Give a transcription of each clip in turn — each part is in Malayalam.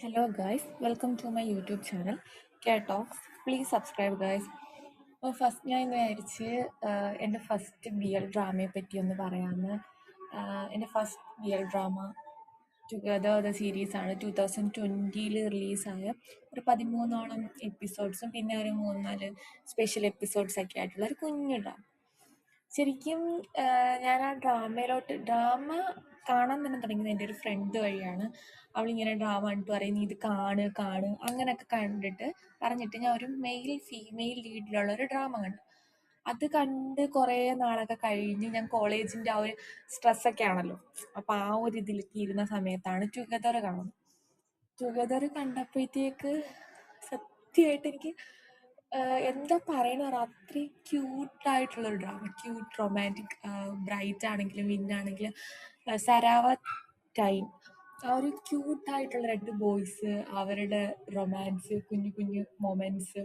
Hello guys, welcome to my YouTube channel Care Talks. Please subscribe guys. അപ്പോൾ ഫസ്റ്റ് ഞാൻ ഇന്ന് വിചാരിച്ച് എൻ്റെ ഫസ്റ്റ് ബി എൽ ഡ്രാമയെ പറ്റി ഒന്ന് പറയാമെന്ന്. എൻ്റെ first B L drama together the സീരീസാണ് 2020 റിലീസായ ഒരു 13ഓളം എപ്പിസോഡ്സും പിന്നെ ഒരു 3-4 സ്പെഷ്യൽ എപ്പിസോഡ്സ് ഒക്കെ ആയിട്ടുള്ള ഒരു കുഞ്ഞു ഡ്രാമ. ശരിക്കും ഞാൻ ആ ഡ്രാമ കാണാൻ തന്നെ തുടങ്ങിയത് എൻ്റെ ഒരു ഫ്രണ്ട് വഴിയാണ്. അവളിങ്ങനെ ഡ്രാമ കണ്ടിട്ട് പറയും നീ ഇത് കാണ് അങ്ങനെയൊക്കെ പറഞ്ഞിട്ട് ഞാൻ ഒരു ഫീമെയിൽ ലീഡിലുള്ള ഒരു ഡ്രാമ കണ്ടു. അത് കണ്ട് കുറേ നാളൊക്കെ കഴിഞ്ഞ് ഞാൻ കോളേജിൻ്റെ ആ ഒരു സ്ട്രെസ്സൊക്കെ ആണല്ലോ, അപ്പം ആ ഒരു ഇതിലേക്ക് ഇരുന്ന സമയത്താണ് ടുഗദർ കാണുന്നത്. ടുഗദർ കണ്ടപ്പോഴത്തേക്ക് സത്യമായിട്ട് എനിക്ക് എന്താ പറയണ അത്രയും ക്യൂട്ടായിട്ടുള്ളൊരു ഡ്രാമ. ക്യൂട്ട് റൊമാൻറ്റിക്, ബ്രൈറ്റ് ആണെങ്കിലും വിന്നാണെങ്കിലും സരാവ ടൈം, ആ ഒരു ക്യൂട്ടായിട്ടുള്ള 2 ബോയ്സ്, അവരുടെ റൊമാൻസ്, കുഞ്ഞു കുഞ്ഞു മൊമെൻറ്റ്സ്,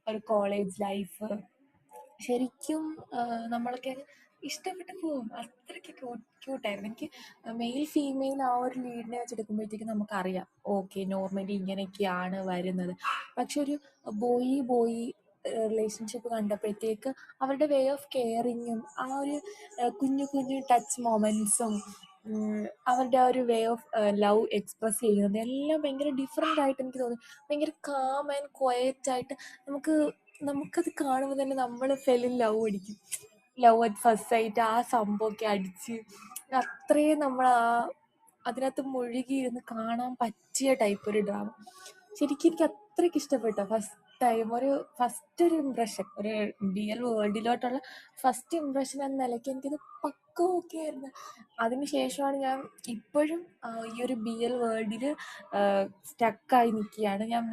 ഒരു കോളേജ് ലൈഫ്, ശരിക്കും നമ്മളൊക്കെ ഇഷ്ടപ്പെട്ടു പോകും. അത്രയ്ക്ക് ക്യൂട്ടായിരുന്നു. എനിക്ക് മെയിൽ ഫീമെയിൽ ആ ഒരു ലീഡിനെ വെച്ചെടുക്കുമ്പോഴത്തേക്കും നമുക്കറിയാം ഓക്കെ നോർമലി ഇങ്ങനെയൊക്കെയാണ് വരുന്നത്. പക്ഷെ ഒരു ബോയി റിലേഷൻഷിപ്പ് കണ്ടപ്പോഴത്തേക്ക് അവരുടെ വേ ഓഫ് കെയറിങ്ങും ആ ഒരു കുഞ്ഞു കുഞ്ഞു ടച്ച് മൊമെൻറ്റ്സും അവരുടെ ആ ഒരു വേ ഓഫ് ലവ് എക്സ്പ്രസ് ചെയ്യുന്നത് എല്ലാം ഭയങ്കര ഡിഫറെൻ്റ് ആയിട്ട് എനിക്ക് തോന്നി. ഭയങ്കര കാം ആൻഡ് ക്വയറ്റ് ആയിട്ട് നമുക്കത് കാണുമ്പോൾ തന്നെ നമ്മൾ ലവ് അടിക്കും. ലവ് അറ്റ് ഫസ്റ്റ് സൈറ്റ് ആ സംഭവമൊക്കെ അടിച്ച് അത്രയും നമ്മൾ അതിനകത്ത് മുഴുകിയിരുന്ന് കാണാൻ പറ്റിയ ടൈപ്പ് ഒരു ഡ്രാമ. ശരിക്കും എനിക്ക് അത്രയ്ക്ക് ഇഷ്ടപ്പെട്ടു. ഫസ്റ്റ് ഒരു ഇംപ്രഷൻ, ഒരു റിയൽ വേൾഡിലോട്ടുള്ള ഫസ്റ്റ് ഇംപ്രഷൻ എന്ന നിലയ്ക്ക് എനിക്കത് പക്ക ഓക്കെ ആയിരുന്നു. അതിന് ശേഷമാണ് ഞാൻ ഇപ്പോഴും ഈ ഒരു ബി എൽ വേൾഡിൽ സ്റ്റക്കായി നിൽക്കുകയാണ്. ഞാൻ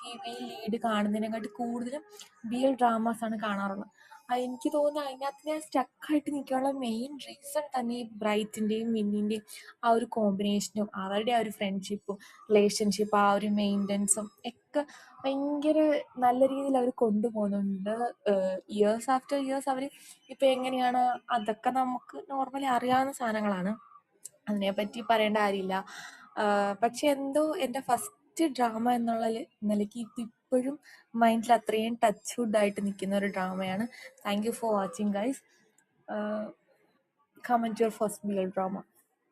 ഫീമെയിൽ ലീഡ് കാണുന്നതിനെക്കാട്ടി കൂടുതലും ബി എൽ ഡ്രാമാസാണ് കാണാറുള്ളത്. എനിക്ക് തോന്നുന്നു അതിനകത്ത് ഞാൻ സ്റ്റക്കായിട്ട് നിൽക്കാനുള്ള മെയിൻ റീസൺ തന്നെ ഈ ബ്രൈറ്റിൻ്റെയും വിന്നിൻ്റെയും ആ ഒരു കോമ്പിനേഷനും അവരുടെ ആ ഒരു ഫ്രണ്ട്ഷിപ്പും റിലേഷൻഷിപ്പ് ആ ഒരു മെയിൻ്റനൻസും ഒക്കെ ഭയങ്കര നല്ല രീതിയിൽ അവർ കൊണ്ടുപോകുന്നുണ്ട്. ഇയേഴ്സ് ആഫ്റ്റർ ഇയേഴ്സ് അവർ ഇപ്പം എങ്ങനെയാണ് അതൊക്കെ നമുക്ക് നോർമലി അറിയാവുന്ന സാധനങ്ങളാണ്, അതിനെപ്പറ്റി പറയേണ്ട കാര്യമില്ല. പക്ഷെ എന്തോ എൻ്റെ ഫസ്റ്റ് ഡ്രാമ എന്നുള്ള നിലയ്ക്ക് ഇതിപ്പോഴും മൈൻഡിൽ അത്രയും ടച്ച് വുഡായിട്ട് നിൽക്കുന്ന ഒരു ഡ്രാമയാണ്. Thank you for watching guys. Comment your first B L drama.